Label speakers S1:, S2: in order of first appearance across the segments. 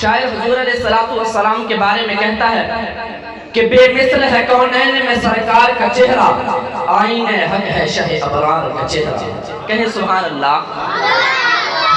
S1: شاعر حضور علیہ السلام کے بارے میں کہتا ہے کہ بے مثل ہے کونین میں سرکار کا چہرہ، آئینِ حق ہے شہ ابرار کا چہرہ۔ کہیں سبحان اللہ۔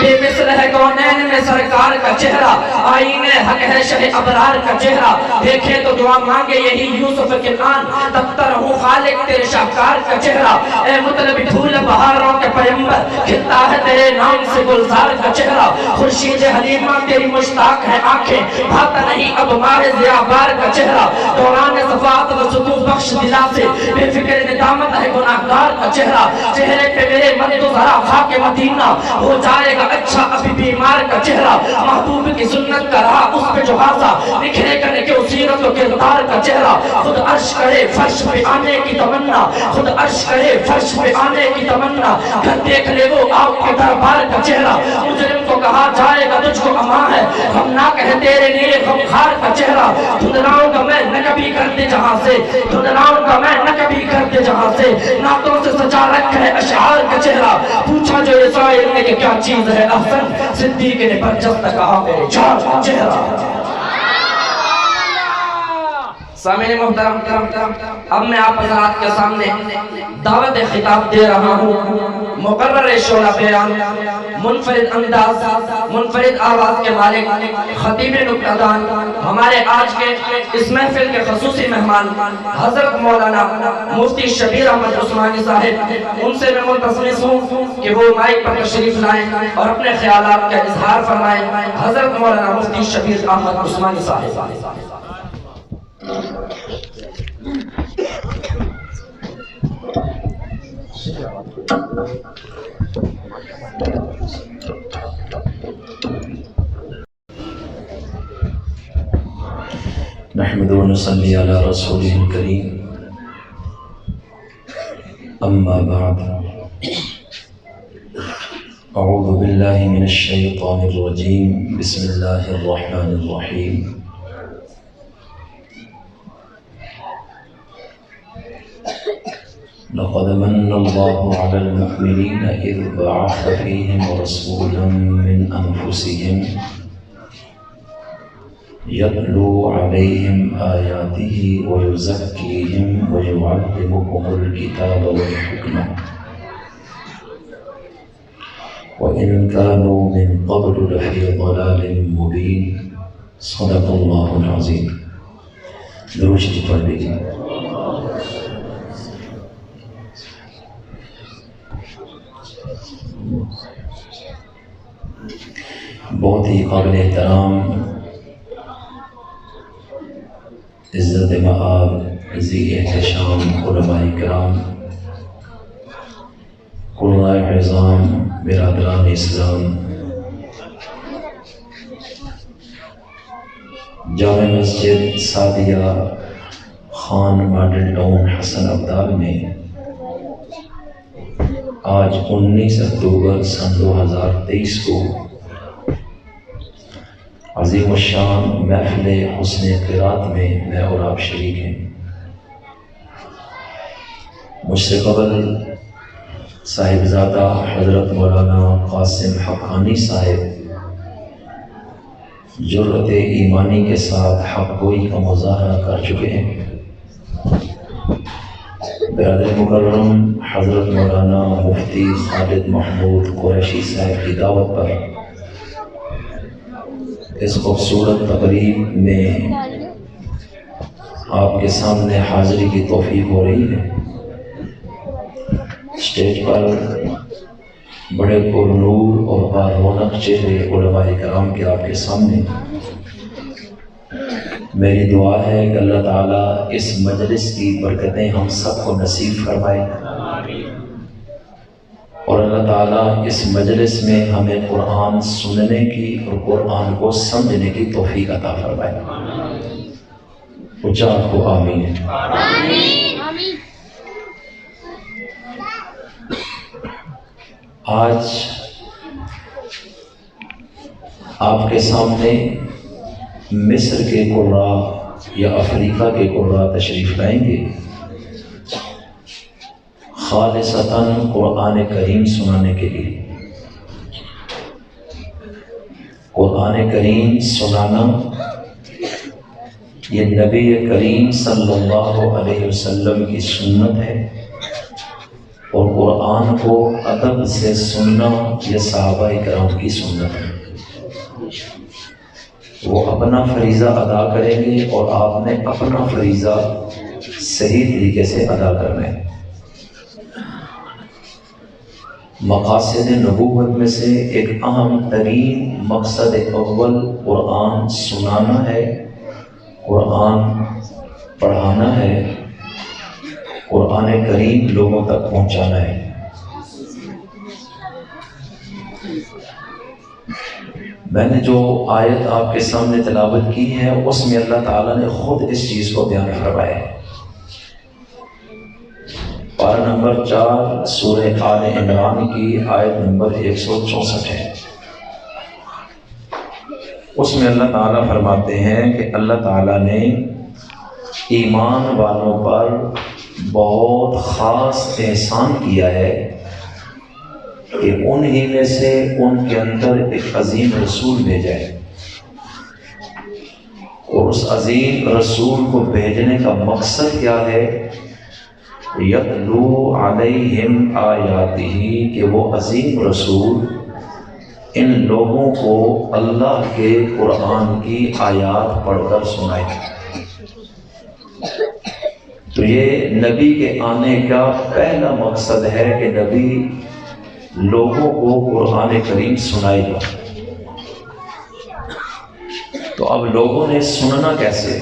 S1: بے مثل ہے کونین میں سرکار کا چہرہ، آئینِ حق ہے شہ ابرار کا چہرہ۔ دیکھے تو دعا مانگے یہی یوسف کے نان، تبتا رہوں خالق تیرے شاہکار کا چہرہ۔ اے مطلب پھول بہاروں کے پیمبر، کھلتا ہے تیرے نام سے گلزار کا چہرہ۔ خورشید حلیمہ تیری مشتاق ہے آنکھیں، بھاتا نہیں اب ماہ ضیابار کا چہرہ۔ دوران صفات و سکون بخش دلا سے، بے فکر ندامت ہے گناہگار کا چہرہ۔ چہرے پہ میرے من تو ذرا خاک مدینہ، ہو جائے گا اچھا ابھی بیمار کا چہرہ۔ محبوب کی سنت کا رہا اس پہ جو حاضہ، نکھرے کرنے کے سیرت و کردار کا چہرہ۔ خود عرش کرے فرش پہ آنے کی تمنا، خود عرش کرے فرش پہ آنے کی تمنا۔ گھر دیکھ لے وہ آپ کے دربار کا چہرہ۔ مجرم کو کہا جائے گا تجھ کو امان ہے، غمناک ہے تیرے لیے غمخوار کا چہرہ۔ دھندلاؤں گا میں نہ کبھی کرتے جہاں سے، دھندلاؤں گا میں نہ کبھی کرتے جہاں سے۔ نعتوں سے سجا رکھا ہے اشعار کا چہرہ۔ پوچھا جو یہ سائل نے کہ کیا چیز ہے احسن، صدیق نے برجستہ کہا میرے جان کا چہرہ۔ سامعین محترم، اب میں آپ حضرات کے سامنے دعوت خطاب دے رہا ہوں۔ مقرر شعلہ بیان، منفرد انداز، منفرد آواز کے مالک، خطیب نکتہ دان، ہمارے آج کے اس محفل کے خصوصی مہمان حضرت مولانا مفتی شبیر احمد عثمانی صاحب۔ ان سے میں ملتمس ہوں کہ وہ مائک پر تشریف لائیں اور اپنے خیالات کا اظہار فرمائیں۔ حضرت مولانا مفتی شبیر احمد عثمانی صاحب۔
S2: نحمد و نصلی علی رسولہ الکریم، اما بعد، اعوذ باللہ من الشیطان الرجیم، بسم اللہ الرحمن الرحیم۔ لقد من الله على المؤمنين إذ بعث فيهم رسولا من أنفسهم يتلو عليهم آياته ويزكيهم ويعلمهم الكتاب والحكمة وإن كانوا من قبل لفي ضلال مبين۔ صدق الله العظيم۔ درود پڑھ لیجیے۔ بہت ہی قابل احترام، عزت مآب، ذی احتشام علماء کرام، قرآن عظام، برادران اسلام، جامع مسجد سعدیہ خان ماڈل ٹاؤن حسن ابدال میں آج 19 اکتوبر سن 2023 کو عظیم الشان محفل حسن قرات میں میں اور آپ شریک ہیں۔ مجھ سے قبل صاحبزادہ حضرت مولانا قاسم حقانی صاحب جرأت ایمانی کے ساتھ حق گوئی کا مظاہرہ کر چکے ہیں۔ برادر مکرم حضرت مولانا مفتی خالد محمود قریشی صاحب کی دعوت پر اس خوبصورت تقریب میں آپ کے سامنے حاضری کی توفیق ہو رہی ہے۔ اسٹیج پر بڑے پرنور اور بارونق چہرے علماء کرام کے آپ کے سامنے۔ میری دعا ہے کہ اللہ تعالیٰ اس مجلس کی برکتیں ہم سب کو نصیب فرمائے، اور اللہ تعالیٰ اس مجلس میں ہمیں قرآن سننے کی اور قرآن کو سمجھنے کی توفیق عطا فرمائے۔ اچھا کو آمین۔ آج آپ کے سامنے مصر کے قراء یا افریقہ کے قراء تشریف لائیں گے، خالصتاً قرآن کریم سنانے کے لیے۔ قرآن کریم سنانا یہ نبی کریم صلی اللہ علیہ وسلم کی سنت ہے، اور قرآن کو ادب سے سننا یہ صحابہ کرام کی سنت ہے۔ وہ اپنا فریضہ ادا کریں گے اور آپ نے اپنا فریضہ صحیح طریقے سے ادا کرنا ہے۔ مقاصد نبوت میں سے ایک اہم ترین مقصد اول قرآن سنانا ہے، قرآن پڑھانا ہے، قرآن کریم لوگوں تک پہنچانا ہے۔ میں نے جو آیت آپ کے سامنے تلاوت کی ہے اس میں اللہ تعالیٰ نے خود اس چیز کو بیان فرمایا ہے۔ پارہ نمبر 4 سورہ آل عمران کی آیت نمبر 164 ہے۔ اس میں اللہ تعالیٰ فرماتے ہیں کہ اللہ تعالیٰ نے ایمان والوں پر بہت خاص احسان کیا ہے کہ انہی میں سے ان کے اندر ایک عظیم رسول بھیجا ہے، اور اس عظیم رسول کو بھیجنے کا مقصد کیا ہے؟ یتلو علیہم آیاتہ، کہ وہ عظیم رسول ان لوگوں کو اللہ کے قرآن کی آیات پڑھ کر سنائے۔ تو یہ نبی کے آنے کا پہلا مقصد ہے کہ نبی لوگوں کو قرآن کریم سنائے گا۔ تو اب لوگوں نے سننا کیسے؟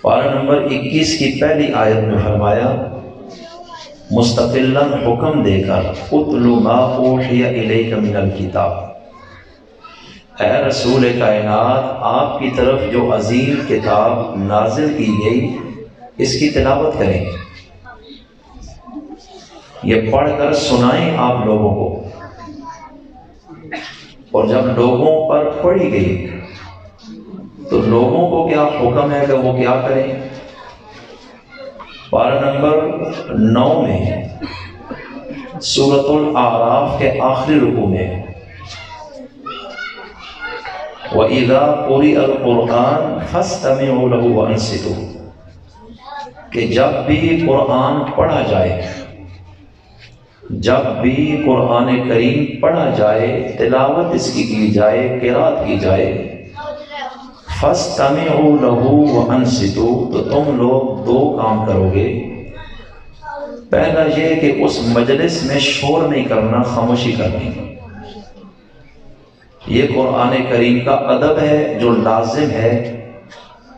S2: پارہ نمبر 21 کی پہلی آیت میں فرمایا مستقلاً حکم دے کر اتل ما اوحی الیک من الکتاب، اے رسول کائنات آپ کی طرف جو عظیم کتاب نازل کی گئی اس کی تلاوت کریں، یہ پڑھ کر سنائیں آپ لوگوں کو۔ اور جب لوگوں پر پڑھی گئی تو لوگوں کو کیا حکم ہے کہ وہ کیا کریں؟ پارہ نمبر 9 میں سورۃ الاعراف کے آخری رکوع میں وَإِذَا قُرِئَ الْقُرْآنُ فَاسْتَمِعُوا لَهُ وَأَنصِتُوا، کہ جب بھی قرآن پڑھا جائے، جب بھی قرآن کریم پڑھا جائے، تلاوت اس کی جائے، قرات کی جائے، فَاسْتَمِعُوا لَهُ وَأَنصِتُوا، تو تم لوگ دو کام کرو گے۔ پہلا یہ کہ اس مجلس میں شور نہیں کرنا، خاموشی کرنی۔ یہ قرآن کریم کا ادب ہے جو لازم ہے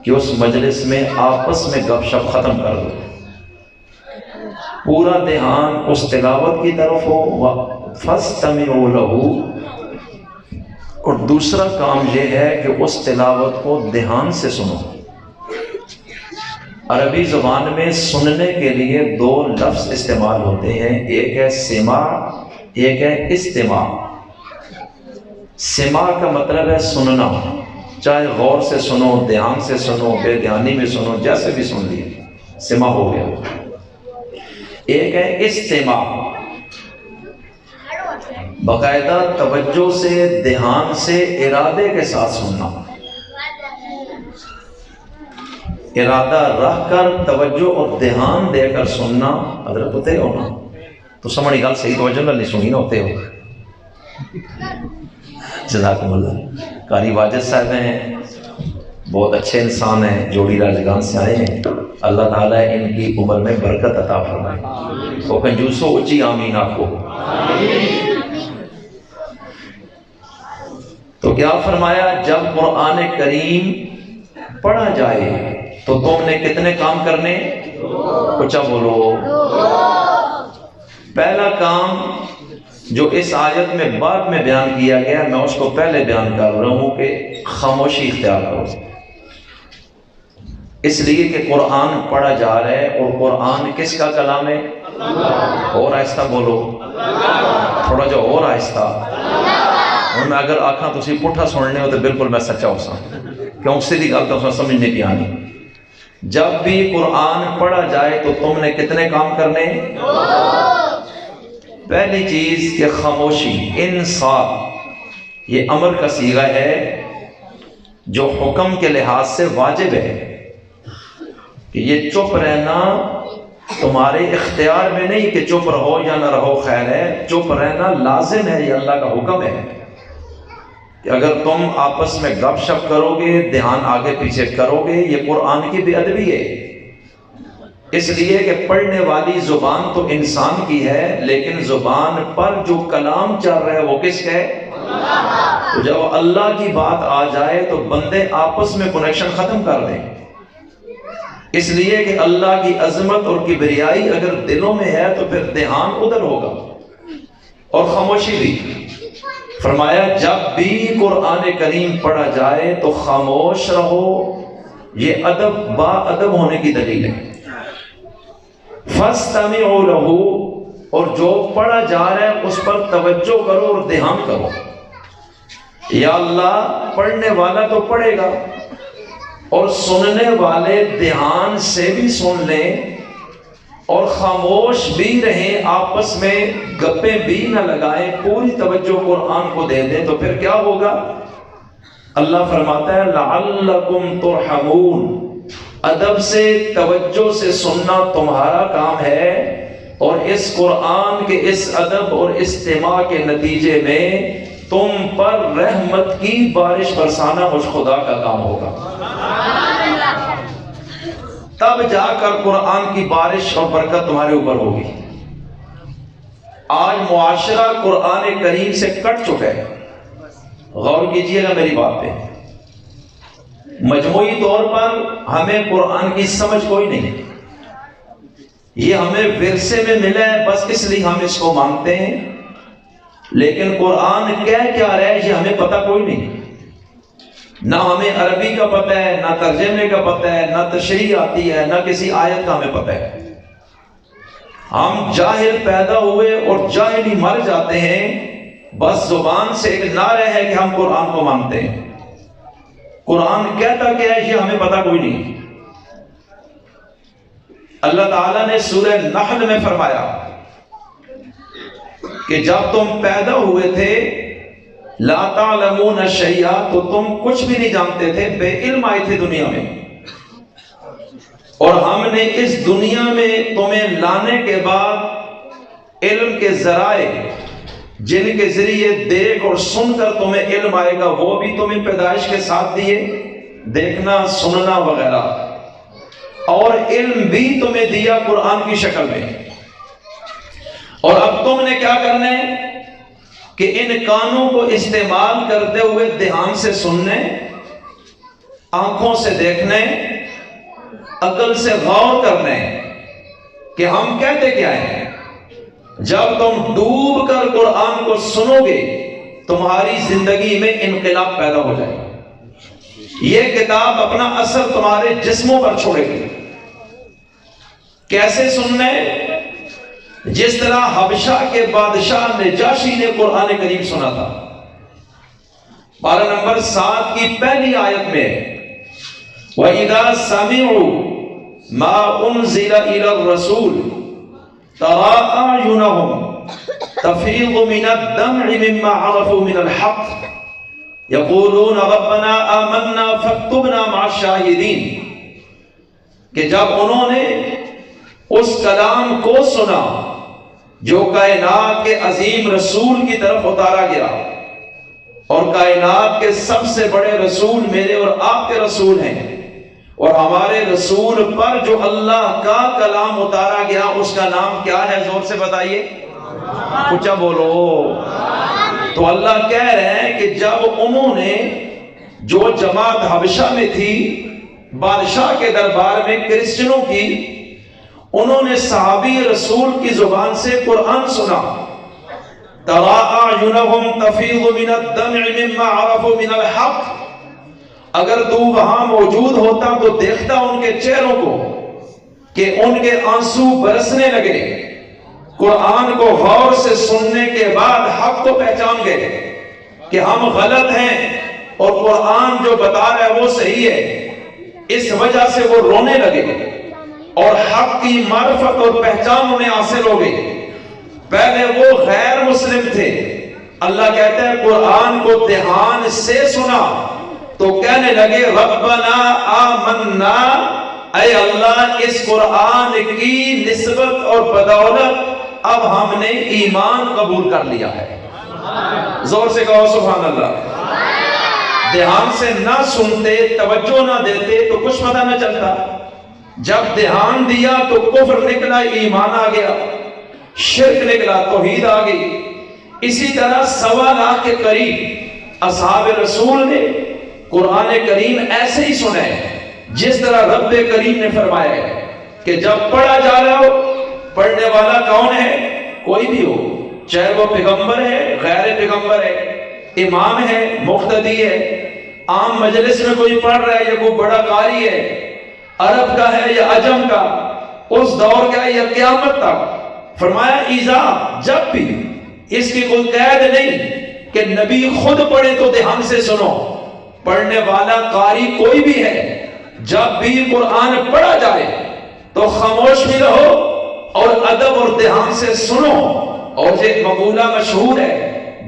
S2: کہ اس مجلس میں آپس میں گپ شپ ختم کر دو، پورا دھیان اس تلاوت کی طرف ہو۔ فَاسْتَمِعُوا لَهُ، اور دوسرا کام یہ ہے کہ اس تلاوت کو دھیان سے سنو۔ عربی زبان میں سننے کے لیے دو لفظ استعمال ہوتے ہیں، ایک ہے سماع، ایک ہے استماع۔ سماع کا مطلب ہے سننا، چاہے غور سے سنو، دھیان سے سنو، بے دھیانی میں سنو، جیسے بھی سن لیے، سماع ہو گیا۔ ایک ہے استماع، باقاعدہ توجہ سے، دھیان سے، ارادے کے ساتھ سننا، ارادہ رکھ کر توجہ اور دھیان دے کر سننا۔ حضرت ہوتے ہو نا تو سمجھی گل صحیح توجہ نال نہیں سنی نا، ہوتے ہو۔ جزاکم اللہ۔ قاری واجد صاحب ہیں، بہت اچھے انسان ہیں، جوڑی راجگان سے آئے ہیں، اللہ تعالیٰ ان کی عمر میں برکت عطا فرمائے۔ وہ کنجوسو اچھی آمین آپ کو۔ تو کیا فرمایا؟ جب قرآن کریم پڑھا جائے تو تم نے کتنے کام کرنے؟ اچھا بولو۔ پہلا کام جو اس آیت میں بعد میں بیان کیا گیا، میں اس کو پہلے بیان کر رہا ہوں کہ خاموشی اختیار کرو، اس لیے کہ قرآن پڑھا جا رہا ہے، اور قرآن کس کا کلام ہے؟ اور آہستہ بولو، تھوڑا جو اور آہستہ۔ میں اگر آکھاں تسی پٹھا سننے ہو تو بالکل میں سچا ہو سا، کیوں سیدھی گل تو سمجھ نہیں پی آنی۔ جب بھی قرآن پڑھا جائے تو تم نے کتنے کام کرنے؟ پہلی چیز کہ خاموشی، انصات، یہ امر کا صیغہ ہے جو حکم کے لحاظ سے واجب ہے کہ یہ چپ رہنا تمہارے اختیار میں نہیں کہ چپ رہو یا نہ رہو خیر ہے، چپ رہنا لازم ہے، یہ اللہ کا حکم ہے کہ اگر تم آپس میں گپ شپ کرو گے، دھیان آگے پیچھے کرو گے، یہ قرآن کی بے ادبی ہے۔ اس لیے کہ پڑھنے والی زبان تو انسان کی ہے، لیکن زبان پر جو کلام چل رہا ہے وہ کس کا ہے؟ تو جب اللہ کی بات آ جائے تو بندے آپس میں کنیکشن ختم کر دیں، اس لیے کہ اللہ کی عظمت اور کبریائی اگر دلوں میں ہے تو پھر دھیان ادھر ہوگا اور خاموشی بھی۔ فرمایا جب بھی قرآن کریم پڑھا جائے تو خاموش رہو، یہ ادب با ادب ہونے کی دلیل ہے۔ فَاسْتَمِعُوا لَهُ، اور جو پڑھا جا رہا ہے اس پر توجہ کرو اور دھیان کرو۔ یا اللہ پڑھنے والا تو پڑھے گا اور سننے والے دھیان سے بھی سن لیں اور خاموش بھی رہیں، آپس میں گپیں بھی نہ لگائیں، پوری توجہ قرآن کو دے دیں، تو پھر کیا ہوگا؟ اللہ فرماتا ہے لعلکم ترحمون، ادب سے توجہ سے سننا تمہارا کام ہے، اور اس قرآن کے اس ادب اور استماع کے نتیجے میں تم پر رحمت کی بارش برسانا مجھ خدا کا کام ہوگا، تب جا کر قرآن کی بارش اور برکت تمہارے اوپر ہوگی۔ آج معاشرہ قرآن کریم سے کٹ چکا ہے، غور کیجئے گا میری بات پہ۔ مجموعی طور پر ہمیں قرآن کی سمجھ کوئی نہیں، یہ ہمیں ورثے میں ملا ہے، بس اس لیے ہم اس کو مانتے ہیں، لیکن قرآن کہہ کیا رہا ہے یہ ہمیں پتہ کوئی نہیں، نہ ہمیں عربی کا پتہ ہے، نہ ترجمے کا پتہ ہے، نہ تشریح آتی ہے، نہ کسی آیت کا ہمیں پتہ ہے۔ ہم جاہل پیدا ہوئے اور جاہل ہی مر جاتے ہیں، بس زبان سے ایک نعرہ ہے کہ ہم قرآن کو مانتے ہیں، قرآن کہتا کیا ہے یہ ہمیں پتہ کوئی نہیں۔ اللہ تعالیٰ نے سورہ نحل میں فرمایا کہ جب تم پیدا ہوئے تھے لا تعلمون شیئا، تو تم کچھ بھی نہیں جانتے تھے، بے علم آئے تھے دنیا میں، اور ہم نے اس دنیا میں تمہیں لانے کے بعد علم کے ذرائع جن کے ذریعے دیکھ اور سن کر تمہیں علم آئے گا وہ بھی تمہیں پیدائش کے ساتھ دیے، دیکھنا سننا وغیرہ، اور علم بھی تمہیں دیا قرآن کی شکل میں، اور اب تم نے کیا کرنا ہے کہ ان کانوں کو استعمال کرتے ہوئے دھیان سے سننے، آنکھوں سے دیکھنے، عقل سے غور کرنے کہ ہم کہتے کیا ہیں۔ جب تم ڈوب کر قرآن کو سنو گے تمہاری زندگی میں انقلاب پیدا ہو جائے گا، یہ کتاب اپنا اثر تمہارے جسموں پر چھوڑے گی۔ کیسے سننے؟ جس طرح حبشہ کے بادشاہ نجاشی نے قرآن کریم سنا تھا۔ پارہ نمبر 7 کی پہلی آیت میں وَإِذَا سَمِعُوا مَا أُنزِلَ إِلَى الرَّسُولِ تَرَىٰ أَعْيُنَهُمْ تَفِيضُ مِنَ الدَّمْعِ مِمَّا عَرَفُوا مِنَ الْحَقِّ يَقُولُونَ رَبَّنَا آمَنَّا فَاكْتُبْنَا مَعَ الشَّاهِدِينَ، کہ جب انہوں نے اس کلام کو سنا جو کائنات کے عظیم رسول کی طرف اتارا گیا، اور کائنات کے سب سے بڑے رسول میرے اور آپ کے رسول ہیں، اور ہمارے رسول پر جو اللہ کا کلام اتارا گیا اس کا نام کیا ہے؟ زور سے بتائیے، اونچا بولو۔ تو اللہ کہہ رہے ہیں کہ جب انہوں نے، جو جماعت حبشہ میں تھی بادشاہ کے دربار میں کرسچنوں کی، انہوں نے صحابی رسول کی زبان سے قرآن سنا، تَرَىٰ أَعْيُنَهُمْ تَفِيضُ مِنَ الدَّمْعِ مِمَّا عَرَفُوا مِنَ الْحَقِّ، اگر تو وہاں موجود ہوتا تو دیکھتا ان کے چہروں کو کہ ان کے آنسو برسنے لگے، قرآن کو غور سے سننے کے بعد حق کو پہچان گئے کہ ہم غلط ہیں اور قرآن جو بتا رہا ہے وہ صحیح ہے، اس وجہ سے وہ رونے لگے اور حق کی معرفت اور پہچان انہیں حاصل ہو گئی۔ پہلے وہ غیر مسلم تھے، اللہ کہتے ہیں قرآن کو دھیان سے سنا تو کہنے لگے ربنا آمنا، اے اللہ اس قرآن کی نسبت اور بدولت اب ہم نے ایمان قبول کر لیا ہے۔ زور سے کہو سبحان اللہ۔ دھیان سے نہ سنتے، توجہ نہ دیتے تو کچھ پتہ نہ چلتا، جب دھیان دیا تو کفر نکلا، ایمان آ گیا، شرک نکلا، توحید آ گئی۔ اسی طرح 1.25 لاکھ کے قریب اصحاب رسول نے قرآن کریم ایسے ہی سنا ہے جس طرح رب کریم نے فرمایا ہے کہ جب پڑھا جا رہا ہو، پڑھنے والا کون ہے؟ کوئی بھی ہو، چاہے وہ پیغمبر ہے، غیر پیغمبر ہے، امام ہے، مقتدی ہے، عام مجلس میں کوئی پڑھ رہا ہے یا کوئی بڑا قاری ہے، عرب کا ہے یا عجم کا، اس دور کا ہے یا قیامت تک، فرمایا ایزا جب بھی، اس کی کوئی قید نہیں کہ نبی خود پڑھے تو دھیان سے سنو، پڑھنے والا قاری کوئی بھی ہے، جب بھی قرآن پڑھا جائے تو خاموش بھی رہو اور ادب اور دھیان سے سنو۔ اور یہ مقولہ مشہور ہے،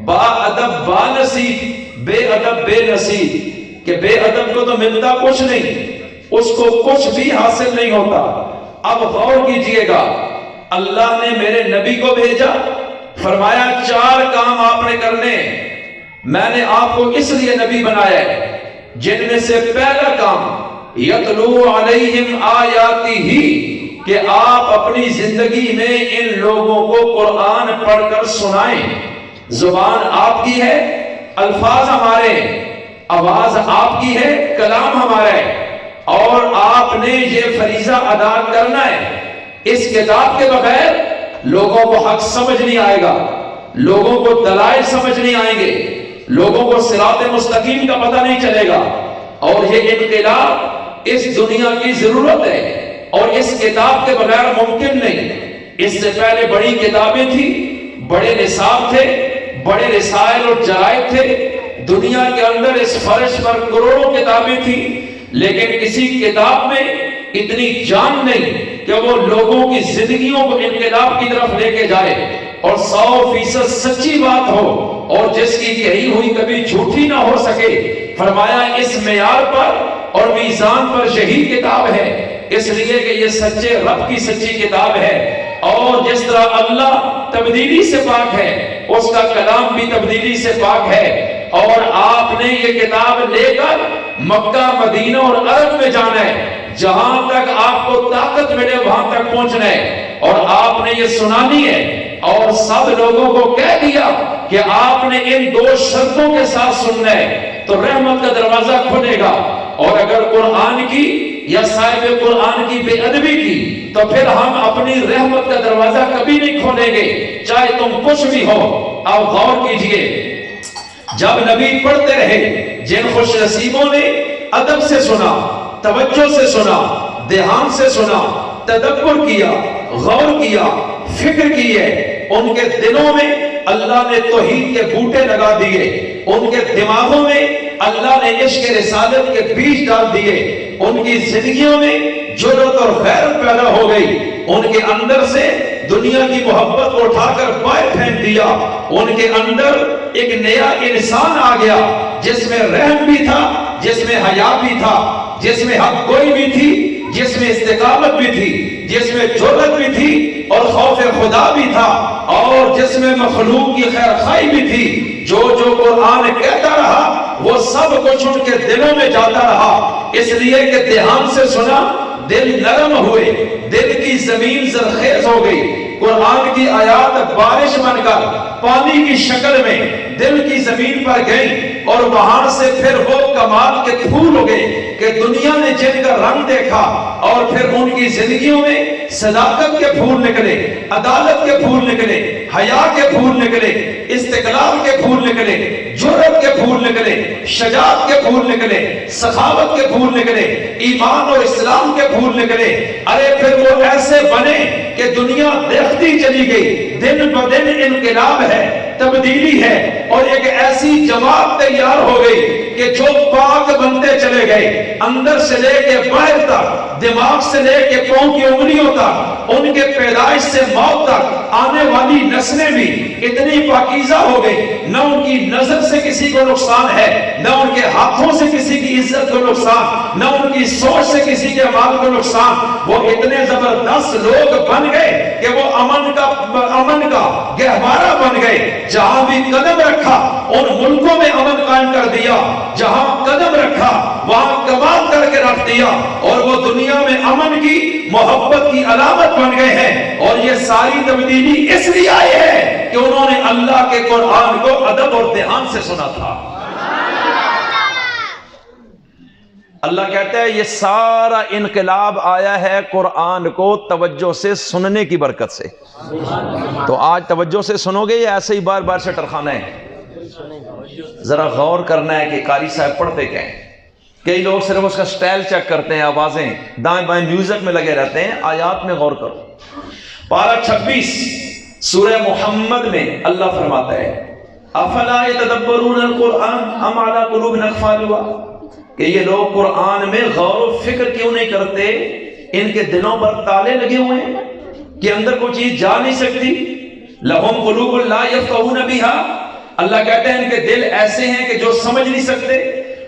S2: با ادب با نصیب، بے ادب بے نصیب، کہ بے ادب کو تو ملتا کچھ نہیں، اس کو کچھ بھی حاصل نہیں ہوتا۔ اب غور کیجئے گا، اللہ نے میرے نبی کو بھیجا، فرمایا 4 کام آپ نے کرنے، میں نے آپ کو اس لیے نبی بنایا ہے، جن میں سے پہلا کام یتلو علیہم آیاتی ہی، کہ آپ اپنی زندگی میں ان لوگوں کو قرآن پڑھ کر سنائیں۔ زبان آپ کی ہے، الفاظ ہمارے ہیں، آواز آپ کی ہے، کلام ہمارا ہے، اور آپ نے یہ فریضہ ادا کرنا ہے۔ اس کتاب کے بغیر لوگوں کو حق سمجھ نہیں آئے گا، لوگوں کو دلائل سمجھ نہیں آئیں گے، لوگوں کو صراط مستقیم کا پتہ نہیں چلے گا، اور یہ انقلاب اس دنیا کی ضرورت ہے، اور اس کتاب کے بغیر ممکن نہیں۔ اس سے پہلے بڑی کتابیں تھیں، بڑے نصاب تھے، بڑے رسائل اور جرائد تھے، دنیا کے اندر اس فرش پر کروڑوں کتابیں تھیں، لیکن کسی کتاب میں اتنی جان نہیں کہ وہ لوگوں کی زندگیوں کو انقلاب کی طرف لے کے جائے اور 100% سچی بات ہو، اور جس کی کہی ہوئی کبھی جھوٹی نہ ہو سکے۔ فرمایا اس معیار پر اور میزان پر یہی کتاب ہے، اس لیے کہ یہ سچے رب کی سچی کتاب ہے، اور جس طرح اللہ تبدیلی سے پاک ہے، اس کا کلام بھی تبدیلی سے پاک ہے، اور آپ نے یہ کتاب لے کر مکہ، مدینہ اور عرب میں جانا ہے، جہاں تک آپ کو طاقت ملے وہاں تک پہنچنا ہے، اور آپ نے یہ سنانی ہے، اور سب لوگوں کو کہہ دیا کہ آپ نے ان 2 شرطوں کے ساتھ سننا ہے تو رحمت کا دروازہ کھلے گا، اور اگر قرآن کی یا صاحب قرآن کی بے ادبی کی تو پھر ہم اپنی رحمت کا دروازہ کبھی نہیں کھولیں گے، چاہے تم کچھ بھی ہو۔ اب غور کیجئے، جب نبی پڑھتے رہے، جن خوش نصیبوں نے ادب سے سنا، توجہ سے سنا، دھیان سے سنا، تدبر کیا، غور کیا، فکر کی ہے، ان کے دلوں میں اللہ نے توحید کے بوٹے لگا دیے، ان کے دماغوں میں اللہ نے عشق رسالت کے بیج ڈال دیے، ان کی زندگیوں میں جرأت اور غیرت پیدا ہو گئی، ان کے اندر سے دنیا کی محبت کو اٹھا کر باہر پھینک دیا، ان کے اندر ایک نیا انسان آ گیا جس میں رحم بھی تھا، جس میں حیا بھی تھا، جس میں حق گوئی بھی تھی، جس میں استقامت بھی تھی، جس میں جرأت بھی تھی اور خوف خدا بھی تھا، اور جس میں مخلوق کی خیر خواہی بھی تھی۔ جو قرآن کہتا رہا وہ سب کچھ ان کے دلوں میں جاتا رہا، اس لیے کہ دھیان سے سنا، دل نرم ہوئے، دل کی زمین زرخیز ہو گئی، قرآن کی آیات بارش بن کر پانی کی شکل میں دل کی زمین پر گئی، اور وہاں سے پھر وہ کمال کے پھول ہو گئے کہ دنیا نے جن کا رنگ دیکھا، اور پھر ان کی زندگیوں میں صداقت کے پھول نکلے، عدالت کے پھول نکلے، حیا کے پھول نکلے، استقلال کے پھول نکلے، جرأت کے پھول نکلے، شجاعت کے پھول نکلے، سخاوت کے پھول نکلے، ایمان اور اسلام کے پھول نکلے۔ ارے پھر وہ ایسے بنے کہ دنیا دیکھتی چلی گئی، دن بدن انقلاب ہے، تبدیلی ہے، اور ایک ایسی جماعت تیار ہو گئی کہ جو پاک بنتے چلے چلے گئے، اندر سے لے کے باہر تک، دماغ سے لے کے پاؤں کی انگلیوں تک، ان کے پیدائش سے موت تک آنے والی نسلیں بھی اتنی پاکیزہ ہو گئی، نہ ان کی نظر سے کسی کو نقصان ہے، نہ ان کے ہاتھوں سے کسی کی عزت کو نقصان، نہ ان کی سوچ سے کسی کے مال کو نقصان۔ وہ اتنے زبردست لوگ بن گئے کہ وہ امن کا گہوارہ بن گئے۔ جہاں بھی قدم رکھا ان ملکوں میں امن قائم کر دیا، جہاں قدم رکھا وہاں کمال کر کے رکھ دیا، اور وہ دنیا میں امن کی محبت کی علامت بن گئے ہیں۔ اور یہ ساری تبدیلی اس لیے آئی ہے کہ انہوں نے اللہ کے قرآن کو ادب اور دھیان سے سنا تھا۔ اللہ کہتا ہے یہ سارا انقلاب آیا ہے قرآن کو توجہ سے سننے کی برکت سے۔ تو آج توجہ سے سنو گے یا ایسے ہی بار بار سے ٹرخانا ہے؟ ذرا غور کرنا ہے کہ قاری صاحب پڑھتے کیا ہیں۔ کئی لوگ صرف اس کا سٹائل چیک کرتے ہیں، آوازیں دائیں بائیں میوزک میں لگے رہتے ہیں۔ آیات میں غور کرو۔ پارہ 26 سورہ محمد میں اللہ فرماتا ہے افلا یتدبرون القرآن ام علی قلوب اقفالها، کہ یہ لوگ قرآن میں غور و فکر کیوں نہیں کرتے؟ ان کے دلوں پر تالے لگے ہوئے ہیں کہ اندر کوئی چیز جا نہیں سکتی۔ لہم قلوب لا یفقہون بها، اللہ کہتے ہیں ان کے دل ایسے ہیں کہ جو سمجھ نہیں سکتے۔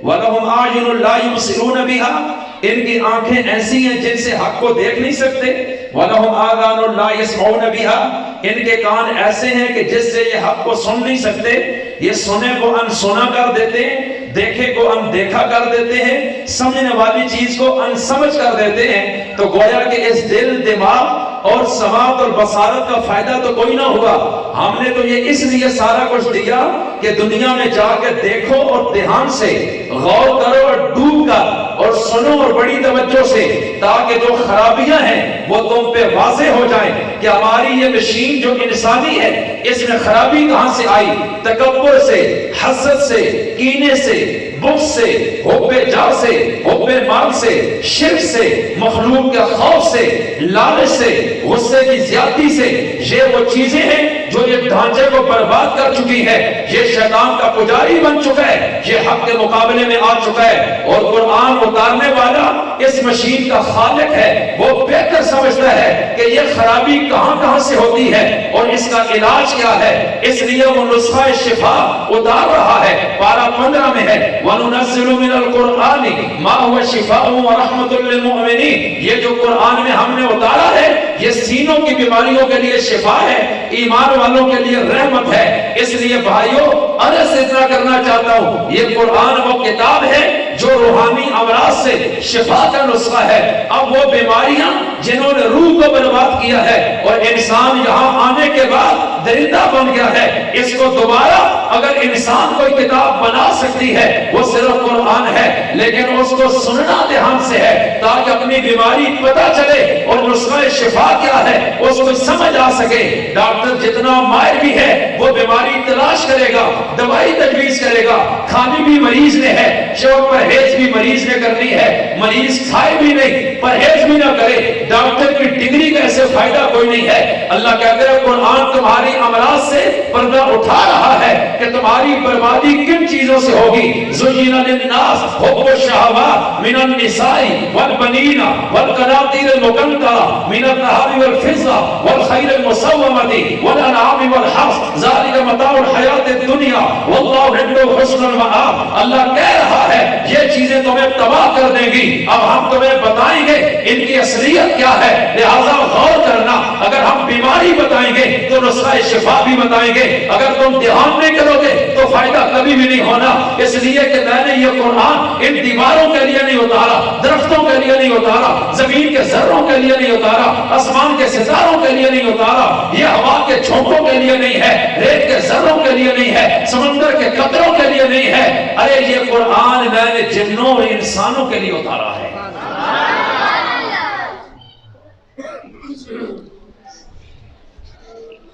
S2: وَلَهُمْ أَعْيُنٌ لَا يُبْصِرُونَ بِهَا، ان کی آنکھیں ایسی ہیں جن سے حق کو دیکھ نہیں سکتے۔ وَلَهُمْ آذَانٌ لَا يَسْمَعُونَ بِهَا، ان کے کان ایسے ہیں کہ جس سے یہ حق کو سن نہیں سکتے۔ یہ سنے کو انسنا کر دیتے ہیں، دیکھے کو اندیکھا کر دیتے ہیں، سمجھنے والی چیز کو انسمجھ کر دیتے ہیں۔ تو گویا کہ اس دل، دماغ اور سماعت اور بصارت کا فائدہ تو کوئی نہ ہوا۔ ہم نے تو یہ اس لیے سارا کچھ دیا کہ دنیا میں جا کے دیکھو اور دھیان سے غور کرو اور ڈوب کر اور سنو اور بڑی توجہ سے، تاکہ جو خرابیاں ہیں وہ تم پہ واضح ہو جائیں کہ ہماری یہ مشین جو انسانی ہے اس میں خرابی کہاں سے آئی؟ تکبر سے، حسد سے، کینے سے، بغض سے، حب جاہ سے، حب مال سے، شرک سے، مخلوق کے خوف سے، لالچ سے، غصے کی زیادتی سے۔ یہ وہ چیزیں ہیں جو یہ ڈھانچے کو برباد کر چکی ہے۔ یہ شیطان کا پجاری بن چکا ہے، یہ حق کے مقابلے میں آ چکا ہے، اور قرآن اتارنے والا اس مشین کا خالق ہے۔ وہ بہتر سمجھتا ہے کہ یہ خرابی کہاں کہاں سے ہوتی ہے اور اس کا علاج کیا ہے، اس لیے وہ نسخہ شفا اتار رہا ہے۔ پارہ 15 میں ہے وَنُنَزِّلُ مِنَ الْقُرْآنِ مَا هُوَ شِفَاءٌ وَرَحْمَةٌ لِّلْمُؤْمِنِينَ، یہ جو قرآن میں ہم نے اتارا ہے یہ سینوں کی بیماریوں کے لیے شفا ہے، ایمان والوں کے لیے رحمت ہے۔ اس لیے بھائیوں عرض اتنا کرنا چاہتا ہوں، یہ قرآن وہ کتاب ہے جو روحانی امراض سے شفا کا نسخہ ہے۔ اب وہ بیماریاں جنہوں نے روح کو برباد کیا ہے اور انسان یہاں آنے کے بعد درندہ بن گیا ہے، اس کو دوبارہ اگر انسان کوئی کتاب بنا سکتی ہے وہ صرف قرآن ہے، لیکن اس کو سننا دھیان سے ہے تاکہ اپنی بیماری پتہ چلے اور نسخہ شفا کیا ہے اس کو سمجھ آ سکے۔ ڈاکٹر جتنا ماہر بھی ہے وہ بیماری تلاش کرے گا، دوائی تجویز کرے گا، کھانی بھی مریض نے ہے، شوق پرہیز بھی مریض نے کرنی ہے، مریض کھائے بھی نہیں پرہیز بھی نہ کرے، ڈاکٹر کی ڈگری کا ایسے فائدہ کوئی نہیں ہے۔ اللہ کہتے ہیں قرآن تمہاری امراض سے پردہ اٹھا رہا ہے کہ تمہاری بربادی کن چیزوں سے ہوگی۔ زُيِّنَ لِلنَّاسِ حُبُّ الشَّهَوَاتِ مِنَ النِّسَاءِ وَالْبَنِينَ وَالْقَنَاطِيرِ الْمُقَنطَرَةِ مِنَ الذَّهَبِ وَالْفِضَّةِ وَالْخَيْلِ الْمُسَوَّمَةِ وَالْأَنْعَامِ وَالْحَرْثِ ذَلِكَ مَتَاعُ الْحَيَاةِ الدُّنْيَا وَاللَّهُ عِندَهُ حُسْنُ الْمَآبِ۔ اللہ کہہ رہا ہے یہ چیزیں تمہیں تباہ کر دیں گی، اب ہم تمہیں بتائیں گے ان کی اصلیت کیا ہے، لہذا غور کرنا۔ اگر ہم بیماری بتائیں گے تو نسخہ شفا بھی بتائیں گے، اگر تم دھیان نہیں کرو گے تو فائدہ کبھی بھی نہیں ہونا۔ اس لیے کہ میں نے یہ قرآن ان دیواروں کے لیے نہیں اتارا، درختوں کے لیے نہیں اتارا، زمین کے ذروں کے لیے نہیں اتارا، آسمان کے ستاروں کے لیے نہیں اتارا، یہ ہوا کے جھونکوں کے لیے نہیں ہے، ریت کے ذروں کے لیے نہیں ہے، سمندر کے قطروں کے لیے نہیں ہے۔ ارے یہ قرآن میں نے جنوں اور انسانوں کے لیے اتارا ہے۔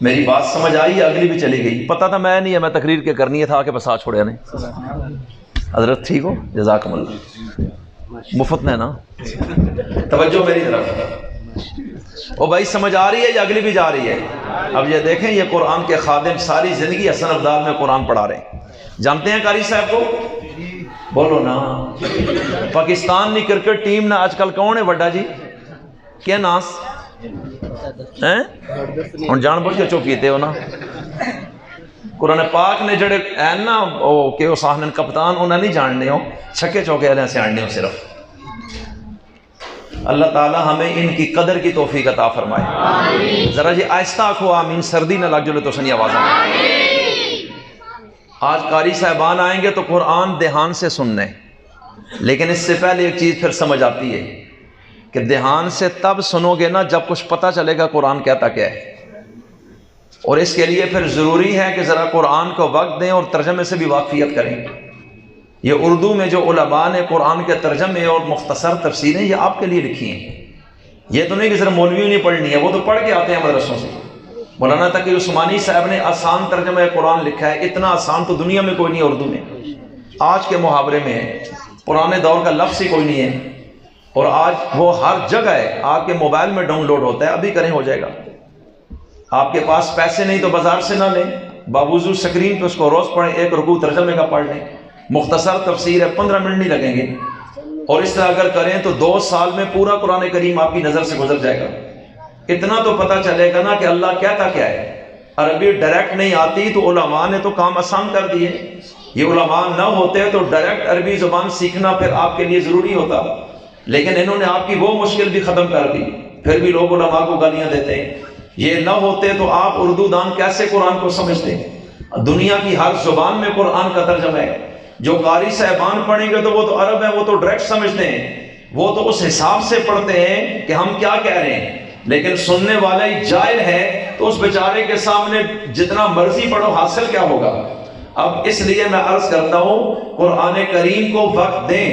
S2: میری بات سمجھ آئی، اگلی بھی چلی گئی؟ پتہ تھا میں نہیں ہے، میں تقریر کے کرنی تھا کہ بسا چھوڑیا نہیں۔ حضرت ٹھیک ہو؟ جزاکم اللہ، مفت میں نا، توجہ میری طرف۔ او بھائی سمجھ آ رہی ہے یا اگلی بھی جا رہی ہے؟ اب یہ دیکھیں یہ قرآن کے خادم ساری زندگی حسن ابدال میں قرآن پڑھا رہے ہیں۔ جانتے ہیں قاری صاحب کو؟ بولو نا پاکستان کی کرکٹ ٹیم نا آج کل کون ہے وڈا جی کیا ناس ہوں جان بوجھ کے چپ کیتے ہو نا قرآن پاک نے جڑے این نا کہ وہ ساہنن کپتان انہیں نہیں جاننے ہو چھکے چوکے والے سے آنے ہو صرف اللہ تعالیٰ ہمیں ان کی قدر کی توفیق عطا فرمائے ذرا جی آہستہ آنکھو آمین سردی نہ لگ جلے تو سنی آواز آج قاری صاحبان آئیں گے تو قرآن دھیان سے سننے لیکن اس سے پہلے ایک چیز پھر سمجھ آتی ہے کہ دھیان سے تب سنو گے نا جب کچھ پتہ چلے گا قرآن کہتا کیا ہے اور اس کے لیے پھر ضروری ہے کہ ذرا قرآن کو وقت دیں اور ترجمے سے بھی واقفیت کریں یہ اردو میں جو علماء نے قرآن کے ترجمے اور مختصر تفسیریں یہ آپ کے لیے لکھی ہیں یہ تو نہیں کہ صرف مولویوں نہیں پڑھنی ہے وہ تو پڑھ کے آتے ہیں مدرسوں سے مولانا تقی عثمانی صاحب نے آسان ترجمہ قرآن لکھا ہے اتنا آسان تو دنیا میں کوئی نہیں ہے اردو میں آج کے محاورے میں ہے پرانے دور کا لفظ ہی کوئی نہیں ہے اور آج وہ ہر جگہ ہے آپ کے موبائل میں ڈاؤن لوڈ ہوتا ہے ابھی کریں ہو جائے گا آپ کے پاس پیسے نہیں تو بازار سے نہ لیں باوضو سکرین پہ اس کو روز پڑھیں ایک رکوع ترجمے کا پڑھ لیں مختصر تفسیر ہے 15 منٹ نہیں لگیں گے اور اس طرح اگر کریں تو 2 سال میں پورا قرآن کریم آپ کی نظر سے گزر جائے گا اتنا تو پتہ چلے گا نا کہ اللہ کہتا کیا ہے عربی ڈائریکٹ نہیں آتی تو علماء نے تو کام آسان کر دیے یہ علماء نہ ہوتے تو ڈائریکٹ عربی زبان سیکھنا پھر آپ کے لیے ضروری ہوتا لیکن انہوں نے آپ کی وہ مشکل بھی ختم کر دی پھر بھی لوگ علماء کو گالیاں دیتے ہیں یہ نہ ہوتے تو آپ اردو دان کیسے قرآن کو سمجھتے دنیا کی ہر زبان میں قرآن کا ترجمہ ہے جو قاری صاحبان پڑھیں گے تو وہ تو عرب ہیں وہ تو ڈائریکٹ سمجھتے ہیں وہ تو اس حساب سے پڑھتے ہیں کہ ہم کیا کہہ رہے ہیں لیکن سننے والا ہی جاہل ہے تو اس بیچارے کے سامنے جتنا مرضی پڑھو حاصل کیا ہوگا اب اس لیے میں عرض کرتا ہوں قرآن کریم کو وقت دیں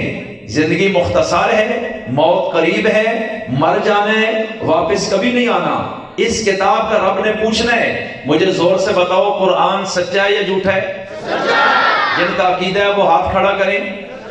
S2: زندگی مختصر ہے موت قریب ہے مر جانا ہے واپس کبھی نہیں آنا اس کتاب کا رب نے پوچھنا ہے مجھے زور سے بتاؤ قرآن سچا ہے یا جھوٹا ہے جن کا عقیدہ ہے وہ ہاتھ کھڑا کریں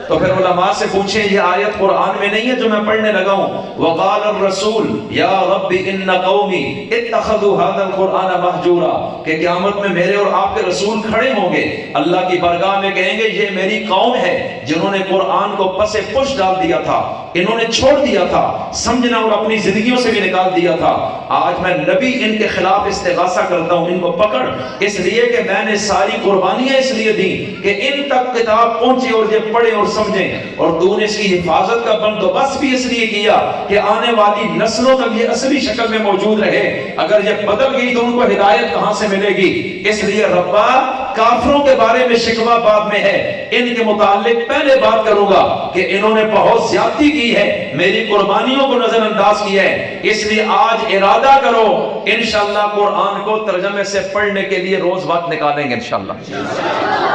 S2: تو پھر علماء سے پوچھیں یہ آیت قرآن میں نہیں ہے جو میں پڑھنے لگا ہوں وقال الرسول یا رب ان قومی اتخذوا هذا القرآن مہجورا کہ قیامت میں میرے اور آپ کے رسول کھڑے ہوں گے اللہ کی بارگاہ میں کہیں گے یہ میری قوم ہے جنہوں نے قرآن کو پس پش ڈال دیا تھا انہوں نے چھوڑ دیا تھا سمجھنا اور اپنی زندگیوں سے بھی نکال دیا تھا آج میں نبی ان کے خلاف استغاثہ کرتا ہوں ان کو پکڑ اس لیے کہ میں نے ساری قربانیاں اس لیے دی کہ ان تک کتاب پہنچے اور یہ پڑھے اور سمجھیں اور تو نے اس کی حفاظت کا بندوبست بھی اس لیے کیا کہ آنے والی نسلوں تک یہ اصلی شکل میں موجود رہے اگر یہ بدل گئی تو ان کو ہدایت کہاں سے ملے گی اس لیے ربا کافروں کے بارے میں شکوہ بعد میں ہے ان کے متعلق پہلے بات کروں گا کہ انہوں نے بہت زیادتی کی ہے میری قربانیوں کو نظر انداز کیا ہے اس لیے آج ارادہ کرو انشاءاللہ قرآن کو ترجمے سے پڑھنے کے لیے روز وقت نکالیں گے انشاءاللہ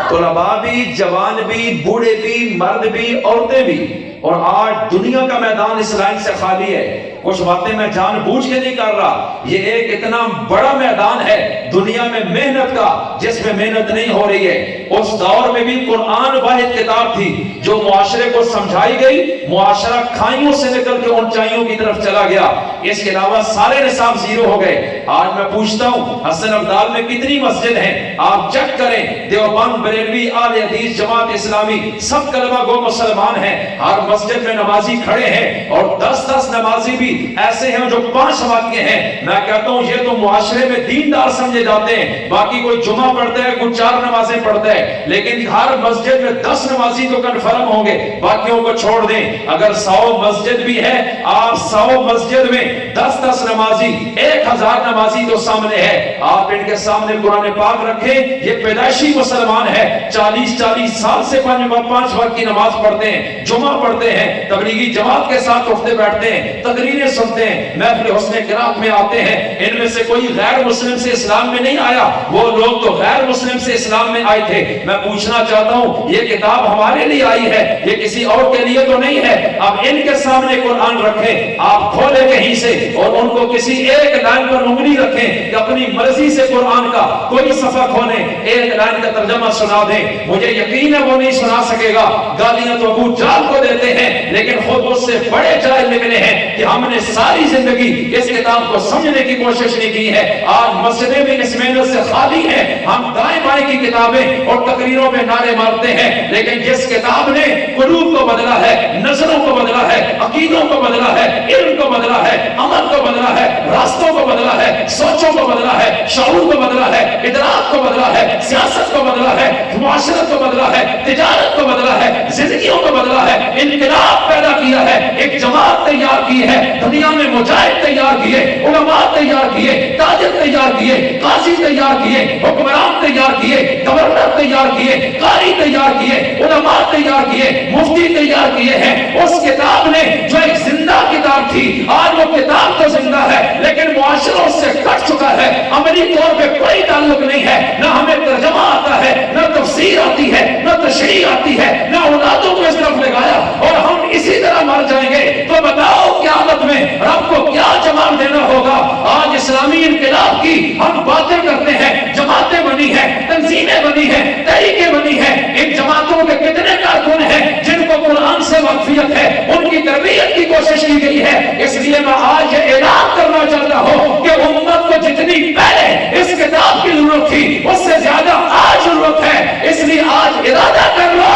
S2: طلباء بھی جوان بھی بوڑھے بھی مرد بھی عورتیں بھی اور آج دنیا کا میدان اس لائن سے خالی ہے کچھ باتیں میں جان بوجھ کے نہیں کر رہا یہ ایک اتنا بڑا میدان ہے دنیا میں محنت کا جس میں محنت نہیں ہو رہی ہے اس دور میں بھی قرآن واحد کتاب تھی جو معاشرے کو سمجھائی گئی معاشرہ کھائیوں سے نکل کے اونچائیوں کی طرف چلا گیا اس کے علاوہ سارے نصاب زیرو ہو گئے آج میں پوچھتا ہوں حسن ابدال میں کتنی مسجد ہیں آپ چیک کریں دیوبند بریلوی اہل حدیث جماعت اسلامی سب کلمہ گو مسلمان ہیں ہر مسجد میں نمازی کھڑے ہیں اور 10 نمازی بھی ایسے ہیں جو 5 وقت کے ہیں میں کہتا ہوں یہ تو معاشرے میں دیندار سمجھے جاتے ہیں باقی کوئی جمعہ پڑھتا ہے کوئی 4 نمازیں پڑھتا ہے لیکن ہر مسجد میں 10 نمازی تو کنفرم ہوں گے باقیوں کو چھوڑ دیں اگر 100 مسجد بھی ہے آپ 100 مسجد میں 10 نمازی 1000 نمازی تو سامنے ہے آپ ان کے سامنے قرآن پاک رکھیں یہ پیدائشی مسلمان ہے 40 سال سے 5 وقت کی نماز پڑھتے ہیں جمعہ پڑھتے ہیں تبلیغی جماعت کے ساتھ اٹھتے بیٹھتے ہیں تقریریں سنتے ہیں محفل حسن قرات میں آتے ہیں ان میں سے کوئی غیر مسلم سے اسلام میں نہیں آیا وہ لوگ تو غیر مسلم سے اسلام میں آئے تھے میں پوچھنا چاہتا ہوں یہ کتاب ہمارے لیے آئی ہے یہ کسی اور کے لیے تو نہیں ہے اب ان کے سامنے قرآن رکھیں آپ کھولیں کہیں سے اور ان کو کسی ایک لائن پر انگلی رکھیں کہ اپنی مرضی سے قرآن کا کوئی صفحہ کھولیں ایک لائن کا ترجمہ سنا دیں مجھے یقین ہے وہ نہیں سنا سکے گا گالیاں تو ابو جہل کو دیتے ہیں لیکن خود اس سے بڑے جاہل نکلے ہیں کہ ہم نے ساری زندگی اس کتاب کو سمجھنے کی کوشش نہیں کی ہے. آج مسجدیں بھی اس محنت سے خالی ہیں. ہم دائیں بائیں کی کتابیں اور تقریروں میں نعرے مارتے ہیں، لیکن جس کتاب نے قلوب کو بدلا ہے، نظروں کو بدلا ہے، عقیدوں کو بدلا ہے، علم کو بدلا ہے، عمل کو بدلا ہے، راستوں کو بدلا ہے، سوچوں کو بدلا ہے، شعور کو بدلا ہے، ادراک کو بدلا ہے، سیاست کو بدلا ہے، معاشرت کو بدلا ہے، تجارت کو بدلا ہے، زندگیوں کو بدلا ہے، انقلاب پیدا کیا ہے، ایک جماعت تیار کی ہے، دنیا میں مجاہد تیار کیے، علماء تیار کیے، تاجر تیار کیے، قاضی تیار کیے، حکمران تیار کیے، گورنر تیار کیے، قاری تیار کیے، علماء تیار کیے، مفتی تیار کیے ہیں. اس کتاب نے جو ایک زندہ کتاب تھی، آج وہ کتاب تو زندہ ہے لیکن معاشروں سے کٹ چکا ہے، عملی طور پہ کوئی تعلق نہیں ہے. نہ ہمیں ترجمہ آتا ہے، نہ تفسیر آتی ہے، نہ تشریح آتی ہے، نہ اولادوں کو اس طرف لگایا، اور ہم اسی طرح مر جائیں گے. تو بتاؤ قیامت میں رب کو کیا جواب دینا ہوگا؟ آج اسلامی انقلاب کی ہم باتیں کرتے ہیں، جماعتیں بنی ہیں، تنظیمیں بنی ہیں، تحریکیں بنی ہیں. ان جماعتوں کے کتنے کارکن ہیں جن کو قرآن سے واقفیت ہے، ان کی تربیت کی کوشش کی گئی ہے. اس لیے میں آج یہ اعلان کرنا چاہتا ہوں کہ امت کو جتنی پہلے اس کتاب کی ضرورت تھی اس سے زیادہ آج ضرورت ہے. اس لیے آج ارادہ کر لو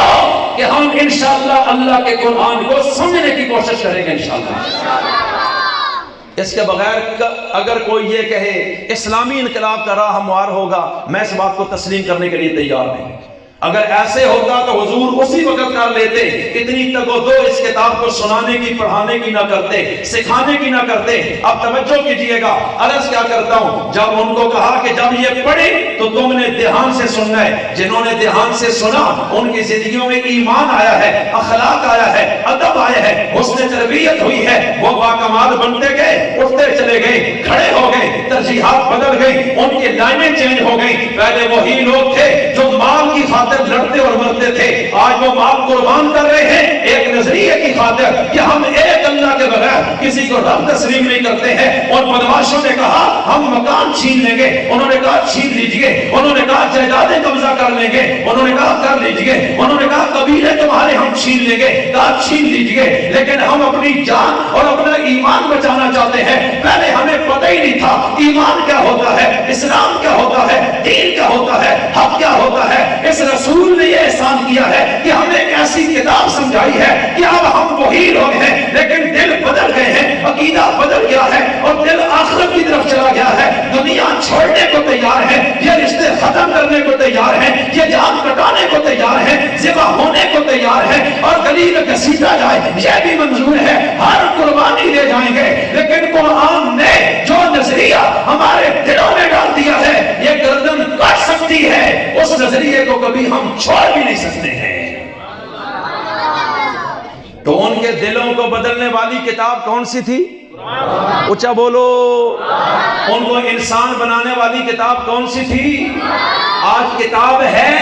S2: کہ ہم انشاءاللہ اللہ کے قرآن کو سمجھنے کی کوشش کریں گے انشاءاللہ. اس کے بغیر اگر کوئی یہ کہے اسلامی انقلاب کا راہ ہموار ہوگا، میں اس بات کو تسلیم کرنے کے لیے تیار نہیں. اگر ایسے ہوتا تو حضور اسی وقت کر لیتے. اتنی تگ و دو اس کتاب کو سنانے کی، پڑھانے کی نہ کرتے، سکھانے کی نہ کرتے. اب توجہ کیجئے گا، عرض کیا کرتا ہوں. جب ان کو کہا کہ جب یہ پڑھے تو تم نے دھیان سے سننا ہے. جنہوں نے دھیان سے سنا ان کی زندگیوں میں ایمان آیا ہے، اخلاق آیا ہے، ادب آیا ہے، حسن تربیت ہوئی ہے. وہ باکمال بنتے گئے، اٹھتے چلے گئے، کھڑے ہو گئے، ترجیحات بدل گئی، ان کی لائنیں چینج ہو گئی. پہلے وہی لوگ تھے جو مال کی خاطر لڑتے اور مرتے تھے، آج وہ مال قربان کر رہے ہیں ایک نظریے کی خاطر کہ ہم ایک اللہ کے بغیر کسی کو رب تسلیم نہیں کرتے ہیں. اور بدماشوں نے کہا ہم مکان چھین لیں گے، انہوں نے کہا چھین لیجئے. انہوں نے کہا جائیدادیں قبضہ کر لیں گے، انہوں نے کہا کر لیجئے. انہوں نے کہا قبیلے تمہارے ہم چھین لیں گے، کہا چھین لیجئے. لیکن ہم اپنی جان اور اپنا ایمان بچانا چاہتے ہیں. پہلے ہمیں پتہ ہی نہیں تھا ایمان کیا ہوتا ہے، اسلام کیا ہوتا ہے، دین کیا ہوتا ہے، حق کیا ہوتا ہے. اس رسول نے یہ احسان کیا ہے کہ ہمیں ایک ایسی کتاب سمجھائی ہے کہ اب ہم وہی لوگ ہیں لیکن دل بدل گئے ہیں، عقیدہ بدل گیا ہے اور دل آخرت کی طرف چلا گیا ہے. دنیا چھوڑنے کو تیار ہے، یہ رشتے ختم کرنے کو تیار ہیں، یہ جان کٹانے کو تیار ہیں، ذبح ہونے کو تیار ہے، اور گلی میں گھسیٹا جائے یہ بھی منظور ہے. ہر قربانی دے جائیں گے. لیکن قرآن نے جو نظریہ ہمارے دلوں میں ڈال دیا ہے یہ گردن کاٹ سکتی ہے، اس نظریے کو کبھی ہم چھوڑ بھی نہیں سکتے ہیں. تو ان کے دلوں کو بدلنے والی کتاب کون سی تھی؟ اونچا بولو. ان کو انسان بنانے والی کتاب کون سی تھی؟ آج کتاب ہے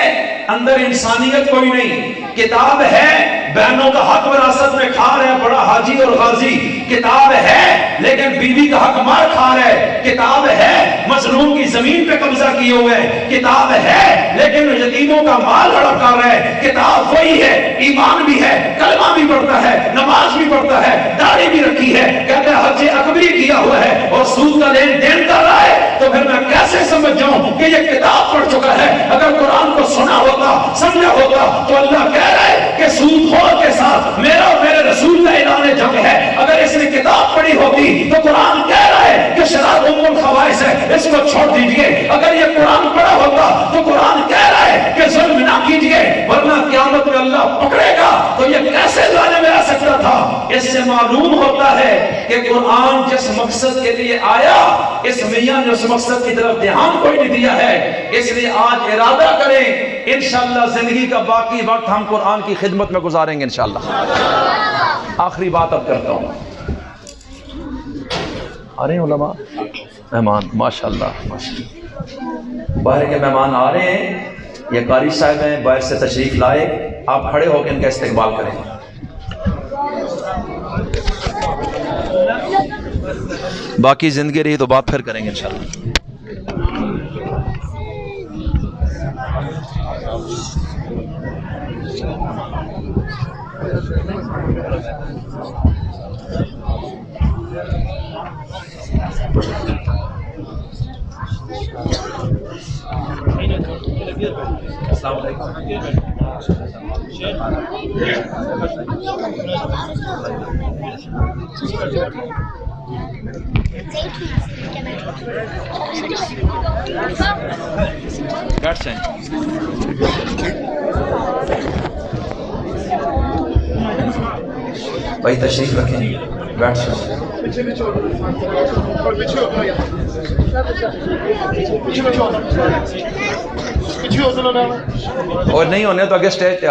S2: اندر انسانیت کوئی نہیں. کتاب ہے بہنوں کا حق وراثت میں کھا رہے ہیں بڑا حاجی اور غازی. کتاب ہے لیکن بیوی کا حق مار کھا رہے. کتاب ہے مظلوم کی زمین پہ قبضہ کیے ہوئے. کتاب ہے لیکن یتیموں کا مال ہڑپ کر رہے. کتاب وہی ہے، ایمان بھی ہے، کلمہ بھی پڑھتا ہے، نماز بھی پڑھتا ہے، داڑھی بھی رکھی ہے، کہتا ہے حج اکبری کیا ہوا ہے اور سود کا لین دین کر رہا ہے. تو پھر میں کیسے سمجھ جاؤں کہ یہ کتاب پڑھ چکا ہے؟ اگر قرآن کو سنا ہوتا، سمجھا ہوتا تو اللہ کہہ رہا ہے کہ سود خور کے ساتھ میرا اور میرے رسول کا اعلان جنگ ہے. اگر اس نے کتاب پڑھی ہوتی تو قرآن کہہ رہا ہے کہ شراب ام الخبائث ہے، اس کو چھوڑ دیجئے. اگر یہ قرآن پڑھا ہوتا تو قرآن کہہ رہا ہے کہ ظلم نہ کیجئے ورنہ قیامت میں اللہ پکڑے گا. تو یہ کیسے ظالم رہ سکتا تھا؟ اس سے معلوم ہوتا ہے کہ قرآن جس مقصد کے لیے آیا اس میاں نے اس مقصد کی طرف دھیان کوئی نہیں دیا ہے. اس لیے آج ارادہ کریں انشاءاللہ زندگی کا باقی وقت ہم قرآن کی خدمت میں گزاریں گے انشاءاللہ. آخری بات اب کرتا ہوں. آ رہے ہیں علماء مہمان؟ ماشاءاللہ باہر کے مہمان آ رہے ہیں. یہ قاری صاحب ہیں باہر سے تشریف لائے. آپ کھڑے ہو کے ان کا استقبال کریں. باقی زندگی رہی تو بات پھر کریں گے انشاءاللہ.
S1: السلام علیکم.
S2: بیٹھ جائیں. بھائی تشریف رکھیں, بیٹھ جائیں. اور نہیں ہونے تو آگے اسٹیج پہ